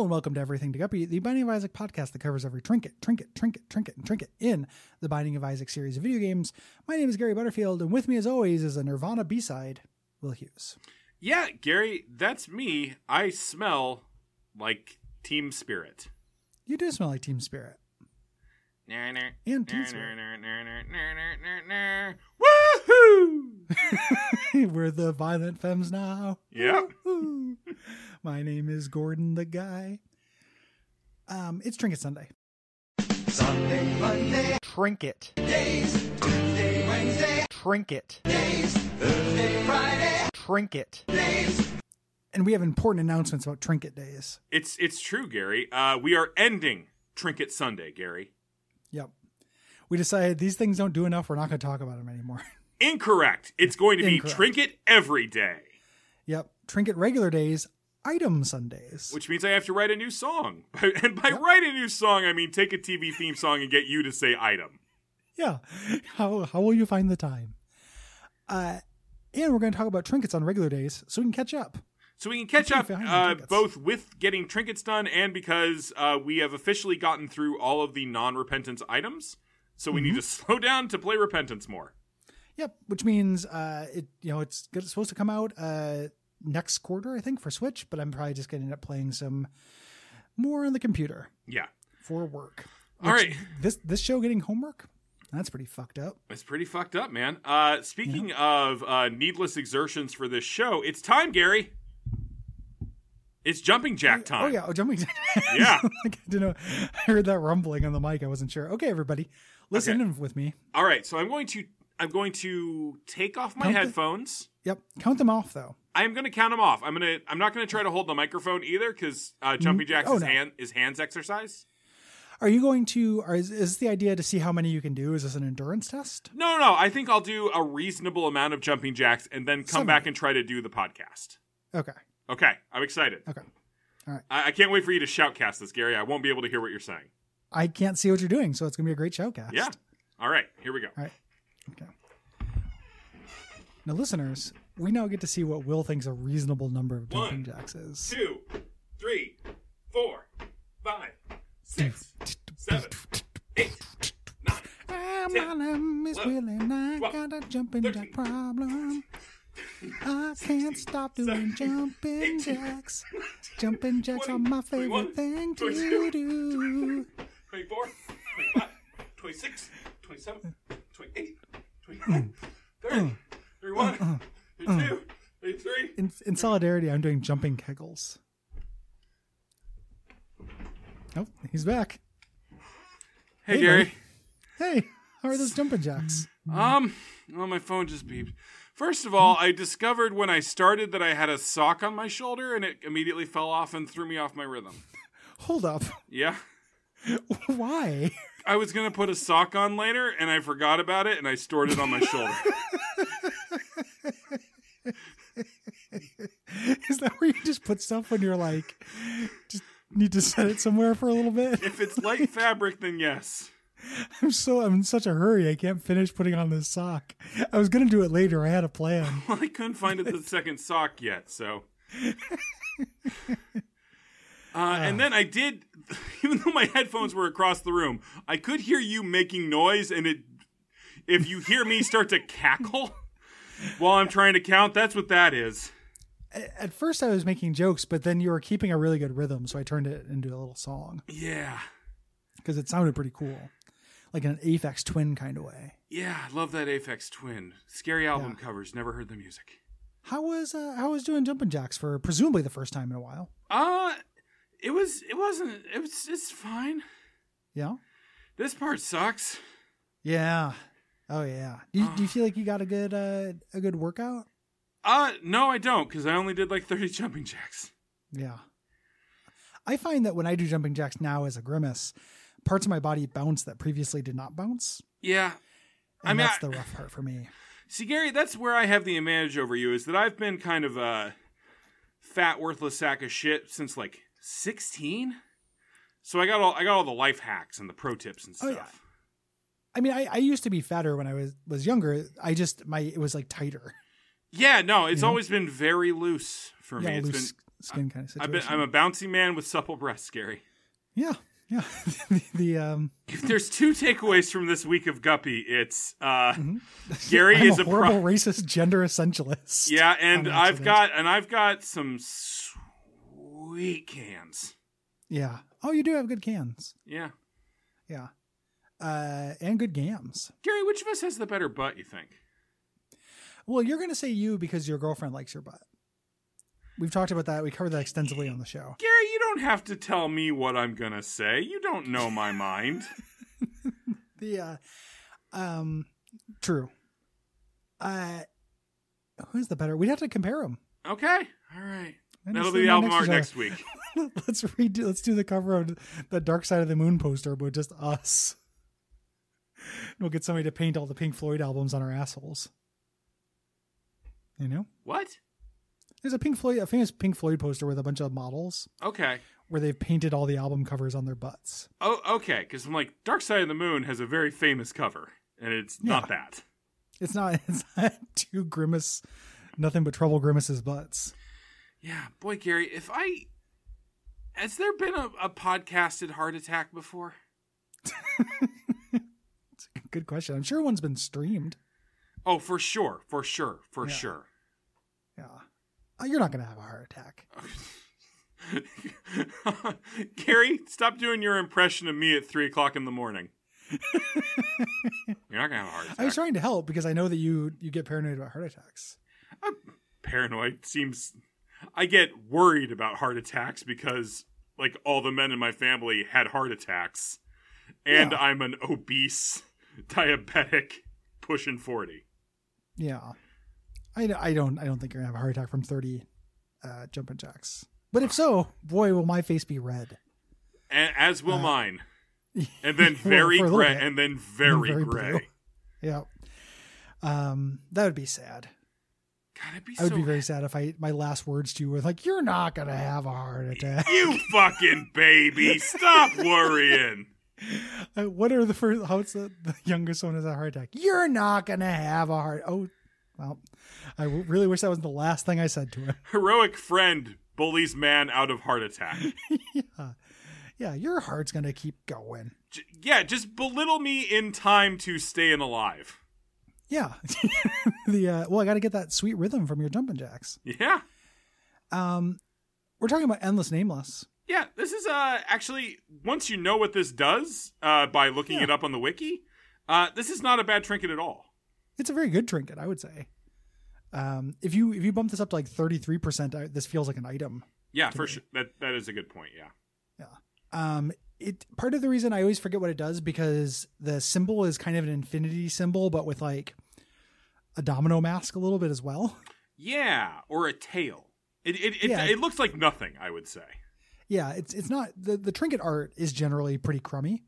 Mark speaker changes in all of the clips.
Speaker 1: Hello and welcome to Everything To Guppy, the Binding of Isaac podcast that covers every trinket in the Binding of Isaac series of video games. My name is Gary Butterfield, and with me as always is a Nirvana B-side, Will Hughes.
Speaker 2: Yeah, Gary, that's me. I smell like Team Spirit.
Speaker 1: You do smell like Team Spirit. And Team Spirit.
Speaker 2: Woohoo!
Speaker 1: We're the Violent Femmes now.
Speaker 2: Yep.
Speaker 1: Woo-hoo. My name is Gordon the Guy. It's Trinket Sunday.
Speaker 3: Sunday, Monday,
Speaker 1: Trinket.
Speaker 3: days, Tuesday, Wednesday,
Speaker 1: Trinket.
Speaker 3: days, Thursday, Friday,
Speaker 1: Trinket.
Speaker 3: days.
Speaker 1: And we have important announcements about Trinket Days.
Speaker 2: It's true, Gary. We are ending Trinket Sunday, Gary.
Speaker 1: Yep. We decided these things don't do enough. We're not going to talk about them anymore.
Speaker 2: Incorrect. It's going to be
Speaker 1: Incorrect.
Speaker 2: Trinket every day.
Speaker 1: Yep. Trinket regular days, item Sundays.
Speaker 2: Which means I have to write a new song. And by write a new song, I mean take a TV theme song and get you to say item.
Speaker 1: Yeah. How will you find the time? And we're going to talk about trinkets on regular days so we can catch up.
Speaker 2: So we can catch up
Speaker 1: trinkets.
Speaker 2: both with getting trinkets done and because we have officially gotten through all of the non-repentance items. So we need to slow down to play repentance more.
Speaker 1: Yep. Which means it's supposed to come out next quarter, I think, for Switch, but I'm probably just going to end up playing some more on the computer.
Speaker 2: Yeah.
Speaker 1: For work.
Speaker 2: All right.
Speaker 1: This show getting homework? That's pretty fucked up.
Speaker 2: It's pretty fucked up, man. Speaking of needless exertions for this show, it's time, Gary. It's jumping jack time.
Speaker 1: Oh, yeah. Jumping jack.
Speaker 2: Yeah.
Speaker 1: I didn't know. I heard that rumbling on the mic. I wasn't sure. Okay, everybody. Listen with me.
Speaker 2: All right. So I'm going to take off my headphones.
Speaker 1: Yep. Count them off, though.
Speaker 2: I'm going to count them off. I'm not going to try to hold the microphone either because jumping jacks is hands exercise.
Speaker 1: Are you going to, or is this the idea to see how many you can do? Is this an endurance test?
Speaker 2: No. I think I'll do a reasonable amount of jumping jacks and then come back and try to do the podcast.
Speaker 1: Okay.
Speaker 2: I'm excited.
Speaker 1: Okay. All right.
Speaker 2: I can't wait for you to shoutcast this, Gary. I won't be able to hear what you're saying.
Speaker 1: I can't see what you're doing, so it's going to be a great shoutcast.
Speaker 2: Yeah. All right. Here we go.
Speaker 1: All right. Okay. Now, listeners, we now get to see what Will thinks a reasonable number of jumping jacks is.
Speaker 2: 2, 3, 4, 5, 6, 7, 8, 9,
Speaker 1: My name is
Speaker 2: 11,
Speaker 1: Will and I
Speaker 2: 12,
Speaker 1: got a jumping
Speaker 2: 13,
Speaker 1: jack problem. I can't stop doing jumping jacks. Jumping jacks are my favorite thing to
Speaker 2: 22,
Speaker 1: do.
Speaker 2: 24, 25, 26, 27, 28, 29, 30, 31, 32, 33.
Speaker 1: In solidarity, I'm doing jumping kegels. Oh, he's back.
Speaker 2: Hey, Gary.
Speaker 1: Buddy. Hey, how are those jumping jacks?
Speaker 2: Well, my phone just beeped. First of all, I discovered when I started that I had a sock on my shoulder, and it immediately fell off and threw me off my rhythm.
Speaker 1: Hold up.
Speaker 2: Yeah.
Speaker 1: Why?
Speaker 2: I was going to put a sock on later, and I forgot about it, and I stored it on my shoulder.
Speaker 1: Is that where you just put stuff when you're like, just need to set it somewhere for a little bit?
Speaker 2: If it's light fabric, then yes.
Speaker 1: I'm in such a hurry. I can't finish putting on this sock. I was going to do it later. I had a plan.
Speaker 2: Well, I couldn't find the second sock yet, so. And then I did, even though my headphones were across the room, I could hear you making noise, and if you hear me start to cackle while I'm trying to count, that's what that is.
Speaker 1: At first I was making jokes, but then you were keeping a really good rhythm, so I turned it into a little song.
Speaker 2: Yeah.
Speaker 1: Because it sounded pretty cool. Like an Aphex Twin kind of way.
Speaker 2: Yeah, I love that Aphex Twin. Scary album covers. Never heard the music.
Speaker 1: How was doing jumping jacks for presumably the first time in a while?
Speaker 2: It's fine.
Speaker 1: Yeah.
Speaker 2: This part sucks.
Speaker 1: Yeah. Oh yeah. Do you feel like you got a good workout?
Speaker 2: No, I don't, because I only did like 30 jumping jacks.
Speaker 1: Yeah. I find that when I do jumping jacks now as a grimace, parts of my body bounce that previously did not bounce.
Speaker 2: Yeah.
Speaker 1: And that's the rough part for me.
Speaker 2: See, Gary, that's where I have the advantage over you, is that I've been kind of a fat, worthless sack of shit since like 16. So I got all the life hacks and the pro tips and stuff.
Speaker 1: Oh, yeah. I mean, I used to be fatter when I was younger. It was like tighter.
Speaker 2: Yeah, no, it's always been very loose for me. It's
Speaker 1: loose skin kind of situation.
Speaker 2: I'm a bouncy man with supple breasts, Gary.
Speaker 1: Yeah.
Speaker 2: If there's two takeaways from this week of Guppy, it's
Speaker 1: Mm-hmm.
Speaker 2: Gary
Speaker 1: I'm
Speaker 2: is
Speaker 1: a horrible racist gender essentialist.
Speaker 2: Yeah, and
Speaker 1: on
Speaker 2: I've
Speaker 1: accident.
Speaker 2: got some sweet cans.
Speaker 1: Yeah. Oh, you do have good cans.
Speaker 2: Yeah.
Speaker 1: Yeah. And good gams.
Speaker 2: Gary, which of us has the better butt, you think?
Speaker 1: Well, you're going to say you because your girlfriend likes your butt. We've talked about that. We covered that extensively on the show.
Speaker 2: Gary, you don't have to tell me what I'm going to say. You don't know my mind.
Speaker 1: True. Who's the better? We'd have to compare them.
Speaker 2: Okay. All right.
Speaker 1: And
Speaker 2: That'll
Speaker 1: it's
Speaker 2: be the
Speaker 1: the
Speaker 2: album
Speaker 1: next
Speaker 2: art
Speaker 1: show.
Speaker 2: next week.
Speaker 1: Let's do the cover of the Dark Side of the Moon poster, but just us. We'll get somebody to paint all the Pink Floyd albums on our assholes. You know?
Speaker 2: What?
Speaker 1: There's a famous Pink Floyd poster with a bunch of models
Speaker 2: Okay.
Speaker 1: where they've painted all the album covers on their butts.
Speaker 2: Oh, okay. Because I'm like, Dark Side of the Moon has a very famous cover, and it's not that.
Speaker 1: It's not two Grimace, nothing but Trouble Grimace's butts.
Speaker 2: Yeah. Boy, Gary, has there been a podcasted heart attack before?
Speaker 1: It's a good question. I'm sure one's been streamed.
Speaker 2: Oh, for sure. Sure.
Speaker 1: Yeah. You're not going to have a heart attack.
Speaker 2: Gary, stop doing your impression of me at 3:00 in the morning. You're not gonna have a heart attack.
Speaker 1: I was trying to help because I know that you get paranoid about heart attacks.
Speaker 2: I'm paranoid. I get worried about heart attacks because like all the men in my family had heart attacks, and
Speaker 1: Yeah.
Speaker 2: I'm an obese diabetic pushing 40.
Speaker 1: Yeah. I don't think you're going to have a heart attack from 30 jumping jacks. But if so, boy, will my face be red.
Speaker 2: As will mine. And then very
Speaker 1: for a little
Speaker 2: gray.
Speaker 1: bit.
Speaker 2: And then very
Speaker 1: Very
Speaker 2: gray.
Speaker 1: blue. Yeah. That would be sad.
Speaker 2: God, it'd be
Speaker 1: I would be very sad if my last words to you were like, you're not going to have a heart attack.
Speaker 2: You fucking baby. Stop worrying.
Speaker 1: What are the first, how's the youngest one has a heart attack? You're not going to have a heart. Oh, well, I really wish that was the last thing I said to him.
Speaker 2: Heroic friend bullies man out of heart attack.
Speaker 1: Yeah, your heart's going to keep going.
Speaker 2: Just belittle me in time to staying alive.
Speaker 1: Yeah. Well, I got to get that sweet rhythm from your jumping jacks.
Speaker 2: Yeah.
Speaker 1: We're talking about Endless Nameless.
Speaker 2: Yeah, this is actually, once you know what this does by looking it up on the wiki, this is not a bad trinket at all.
Speaker 1: It's a very good trinket, I would say. If you bump this up to like 33%, this feels like an item.
Speaker 2: Yeah, for sure. That is a good point, yeah.
Speaker 1: Part of the reason I always forget what it does because the symbol is kind of an infinity symbol, but with like a domino mask a little bit as well.
Speaker 2: Yeah, or a tail. It looks like nothing, I would say.
Speaker 1: Yeah, it's not the trinket art is generally pretty crummy.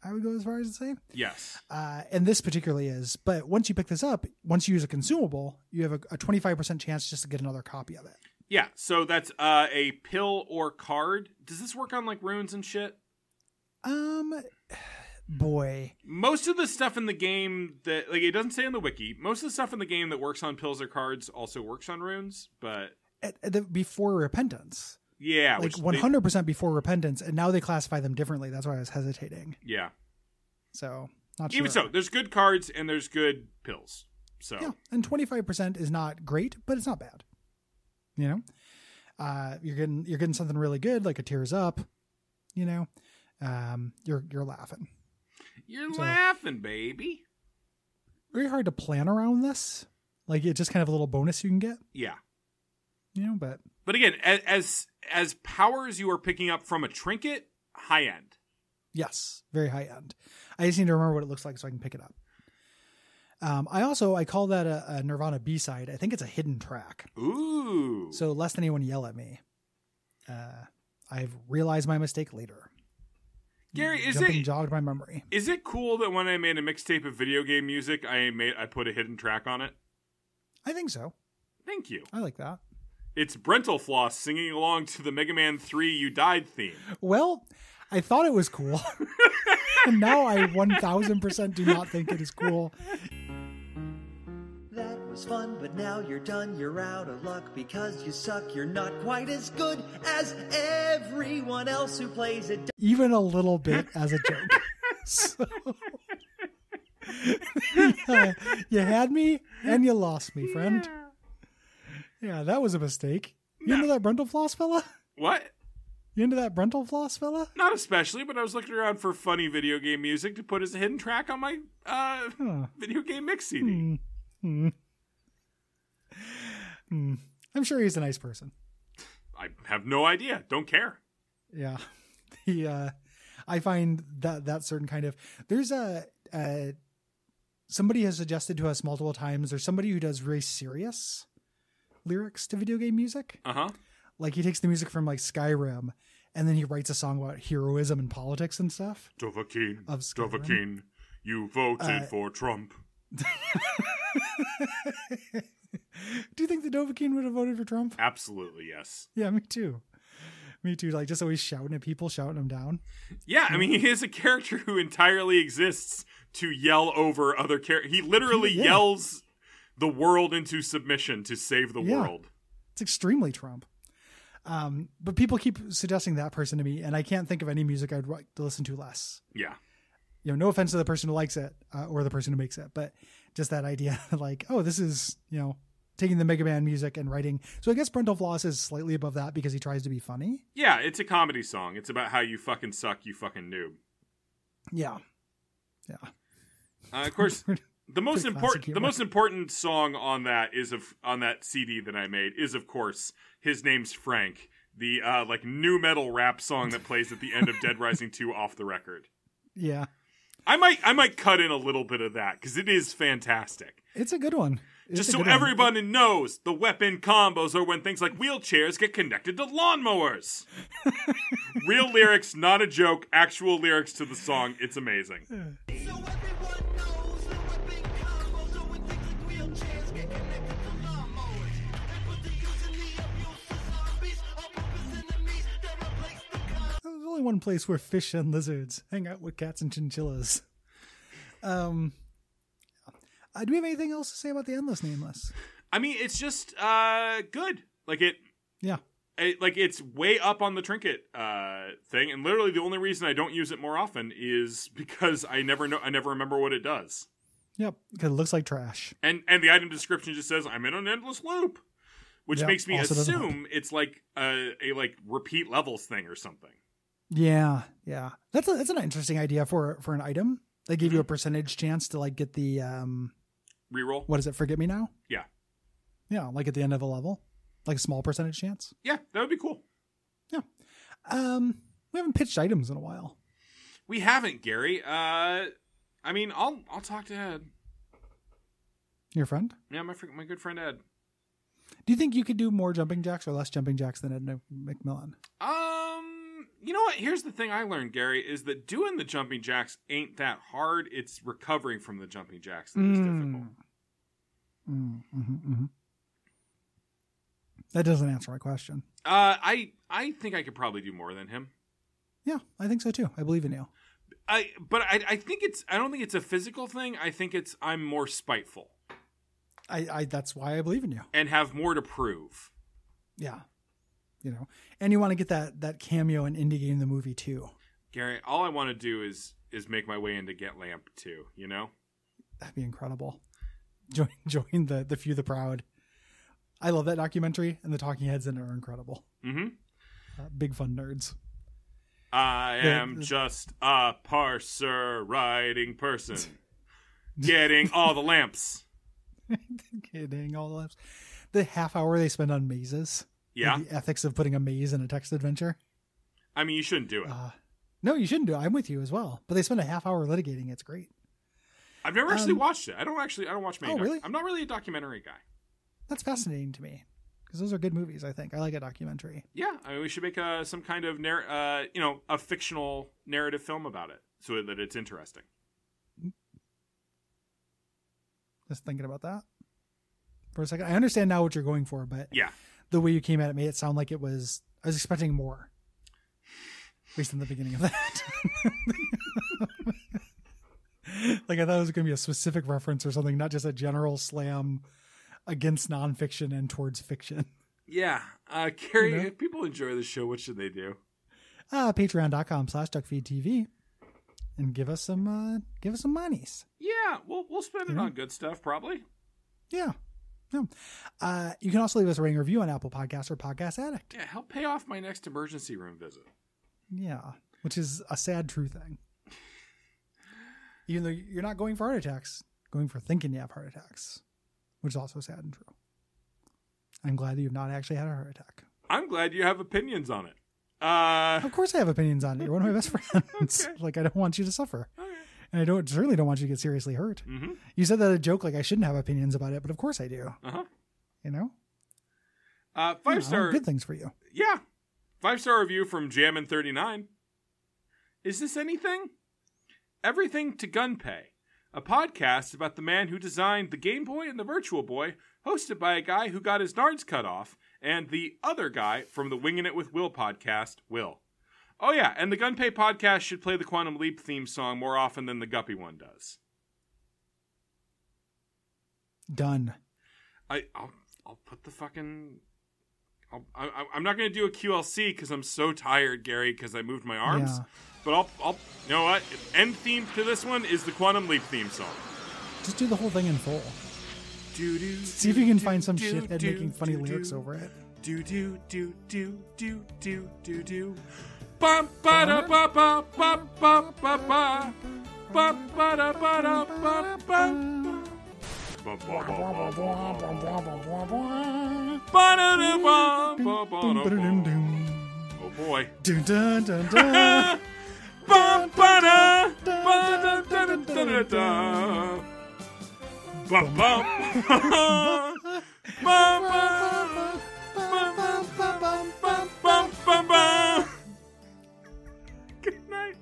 Speaker 1: I would go as far as to say.
Speaker 2: Yes.
Speaker 1: And this particularly is. But once you pick this up, once you use a consumable, you have a 25% chance just to get another copy of it.
Speaker 2: Yeah, so that's a pill or card. Does this work on like runes and shit?
Speaker 1: Boy.
Speaker 2: Most of the stuff in the game that, like, it doesn't say on the wiki, most of the stuff in the game that works on pills or cards also works on runes, but...
Speaker 1: Before Repentance.
Speaker 2: Yeah.
Speaker 1: Like 100% before Repentance, and now they classify them differently. That's why I was hesitating.
Speaker 2: Yeah.
Speaker 1: So, not sure.
Speaker 2: Even so, there's good cards and there's good pills. So
Speaker 1: yeah, and 25% is not great, but it's not bad. You know? You're getting something really good, like a Tears Up, you know? You're laughing.
Speaker 2: You're laughing, baby.
Speaker 1: Very hard to plan around this. Like, it's just kind of a little bonus you can get.
Speaker 2: Yeah.
Speaker 1: You know,
Speaker 2: but again, as powers you are picking up from a trinket, high end.
Speaker 1: Yes, very high end. I just need to remember what it looks like so I can pick it up. I call that a Nirvana B-side. I think it's a hidden track.
Speaker 2: Ooh.
Speaker 1: So lest anyone yell at me. I've realized my mistake later.
Speaker 2: Gary,
Speaker 1: jogged my memory.
Speaker 2: Is it cool that when I made a mixtape of video game music, I put a hidden track on it?
Speaker 1: I think so.
Speaker 2: Thank you.
Speaker 1: I like that.
Speaker 2: It's Brental Floss singing along to the Mega Man 3 You Died theme.
Speaker 1: Well, I thought it was cool. And now I 1000% do not think it is cool.
Speaker 3: That
Speaker 4: was fun, but now you're done. You're out of luck because you suck. You're not quite as good as everyone else who plays it.
Speaker 1: Even a little bit as a joke. So, you had me and you lost me, friend. Yeah, that was a mistake. You into that Brental Floss fella?
Speaker 2: What?
Speaker 1: You into that Brental Floss fella?
Speaker 2: Not especially, but I was looking around for funny video game music to put as a hidden track on my video game mix CD.
Speaker 1: I'm sure he's a nice person.
Speaker 2: I have no idea. Don't care.
Speaker 1: Yeah. I find that certain kind of, there's somebody has suggested to us multiple times, there's somebody who does very serious lyrics to video game music. Like he takes the music from like Skyrim and then he writes a song about heroism and politics and stuff.
Speaker 2: Dovahkiin, you voted for Trump.
Speaker 1: Do you think the Dovahkiin would have voted for Trump?
Speaker 2: Absolutely, yes.
Speaker 1: Yeah, me too. Me too. Like just always shouting at people, shouting them down.
Speaker 2: Yeah, I mean, he is a character who entirely exists to yell over other characters. He literally yells the world into submission to save the world.
Speaker 1: It's extremely Trump. But people keep suggesting that person to me, and I can't think of any music I'd like to listen to less.
Speaker 2: Yeah.
Speaker 1: You know, no offense to the person who likes it or the person who makes it, but just that idea like, oh, this is, you know, taking the Mega Man music and writing. So I guess Brental Floss is slightly above that because he tries to be funny.
Speaker 2: Yeah, it's a comedy song. It's about how you fucking suck, you fucking noob.
Speaker 1: Yeah. Yeah.
Speaker 2: Of course, the most important song on that on that CD that I made is, of course, His Name's Frank, the like new metal rap song that plays at the end of Dead Rising 2 off the record.
Speaker 1: Yeah.
Speaker 2: I might cut in a little bit of that because it is fantastic.
Speaker 1: It's a good one.
Speaker 2: Just so everybody knows, the weapon combos are when things like wheelchairs get connected to lawnmowers. Real lyrics, not a joke. Actual lyrics to the song. It's amazing.
Speaker 3: So everyone knows the weapon combos are when things like wheelchairs get connected to lawnmowers. And put the use in the abuse to zombies or purpose enemies that replace the
Speaker 1: There's only one place where fish and lizards hang out with cats and chinchillas. Do we have anything else to say about the Endless Nameless?
Speaker 2: I mean, it's just good. Like
Speaker 1: yeah.
Speaker 2: Like it's way up on the trinket thing, and literally the only reason I don't use it more often is because I never remember what it does.
Speaker 1: Yep, because it looks like trash.
Speaker 2: And the item description just says I'm in an endless loop, which makes me assume it's like a like repeat levels thing or something.
Speaker 1: Yeah. That's an interesting idea for an item. They give you a percentage chance to like get the
Speaker 2: reroll.
Speaker 1: What is it? Forget Me Now?
Speaker 2: Yeah.
Speaker 1: Yeah, like at the end of a level. Like a small percentage chance.
Speaker 2: Yeah, that would be cool.
Speaker 1: Yeah. We haven't pitched items in a while.
Speaker 2: We haven't, Gary. I mean, I'll talk to Ed.
Speaker 1: Your friend?
Speaker 2: Yeah, my good friend Ed.
Speaker 1: Do you think you could do more jumping jacks or less jumping jacks than Ed McMillan?
Speaker 2: You know what? Here's the thing I learned, Gary, is that doing the jumping jacks ain't that hard. It's recovering from the jumping jacks that is difficult.
Speaker 1: That doesn't answer my question.
Speaker 2: I think I could probably do more than him.
Speaker 1: Yeah, I think so too. I believe in you.
Speaker 2: But I think I don't think it's a physical thing. I think I'm more spiteful.
Speaker 1: I that's why I believe in you.
Speaker 2: And have more to prove.
Speaker 1: Yeah. You know, and you want to get that cameo in Indie Game the movie too.
Speaker 2: Gary, all I want to do is make my way into Get Lamp too, you know?
Speaker 1: That'd be incredible. Join the Few the Proud. I love that documentary, and the talking heads in it are incredible. Big fun nerds.
Speaker 2: I am just a parser riding person. Getting all the lamps.
Speaker 1: Getting all the lamps. The half hour they spend on mazes.
Speaker 2: Yeah.
Speaker 1: Like the ethics of putting a maze in a text adventure.
Speaker 2: I mean, you shouldn't do it.
Speaker 1: No, you shouldn't do it. I'm with you as well. But they spend a half hour litigating. It's great.
Speaker 2: I've never actually watched it. I don't watch many.
Speaker 1: Oh, really?
Speaker 2: I'm not really a documentary guy.
Speaker 1: That's fascinating to me because those are good movies. I think I like a documentary.
Speaker 2: Yeah, I mean, we should make some kind of a fictional narrative film about it so that it's interesting.
Speaker 1: Just thinking about that for a second. I understand now what you're going for, but
Speaker 2: yeah, the
Speaker 1: way you came at it made it sound like I was expecting more. At least in the beginning of that. Like I thought it was going to be a specific reference or something, not just a general slam against nonfiction and towards fiction.
Speaker 2: Yeah. Gary,
Speaker 1: You know?
Speaker 2: if people enjoy the show, what should they do?
Speaker 1: Patreon.com/Duckfeed.tv and give us some monies.
Speaker 2: Yeah, we'll spend it on good stuff, probably.
Speaker 1: Yeah. No. You can also leave us a rating review on Apple Podcasts or Podcast Addict.
Speaker 2: Yeah, help pay off my next emergency room visit.
Speaker 1: Yeah. Which is a sad, true thing. Even though you're not going for heart attacks, going for thinking you have heart attacks, which is also sad and true. I'm glad that you've not actually had a heart attack.
Speaker 2: I'm glad you have opinions on it.
Speaker 1: Of course I have opinions on it. You're one of my best friends.
Speaker 2: Okay.
Speaker 1: Like, I don't want you to suffer.
Speaker 2: Okay.
Speaker 1: And I certainly don't want you to get seriously hurt.
Speaker 2: Mm-hmm.
Speaker 1: You said that a joke like I shouldn't have opinions about it, but of course I do.
Speaker 2: Uh-huh.
Speaker 1: You know?
Speaker 2: 5-star.
Speaker 1: Good things for you.
Speaker 2: Yeah. 5-star review from Jammin39. Is this anything? Everything to Gunpei, a podcast about the man who designed the Game Boy and the Virtual Boy, hosted by a guy who got his nards cut off, and the other guy from the Wingin' It with Will podcast, Will. Oh yeah, and the Gunpei podcast should play the Quantum Leap theme song more often than the Guppy one does.
Speaker 1: Done.
Speaker 2: I'll put the fucking... I'm not going to do a QLC because I'm so tired, Gary, because I moved my arms.
Speaker 1: Yeah.
Speaker 2: But I'll... You know what? End theme to this one is the Quantum Leap theme song.
Speaker 1: Just do the whole thing in full.
Speaker 2: Do-do,
Speaker 1: See if you can find some
Speaker 2: do,
Speaker 1: shithead
Speaker 2: do,
Speaker 1: making funny
Speaker 2: do,
Speaker 1: lyrics
Speaker 2: do.
Speaker 1: over it.
Speaker 2: Do do do do do do do do. Bum ba da ba ba ba ba ba ba. Bum ba da ba da ba ba. Ba ba ba ba ba ba da da ba ba ba da ba. Oh boy.
Speaker 1: Dun dun dun dun.
Speaker 2: Bum ba da ba da da da da da. Bum bum. Bum bum. Bum bum bum. Good night.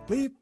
Speaker 1: Leap.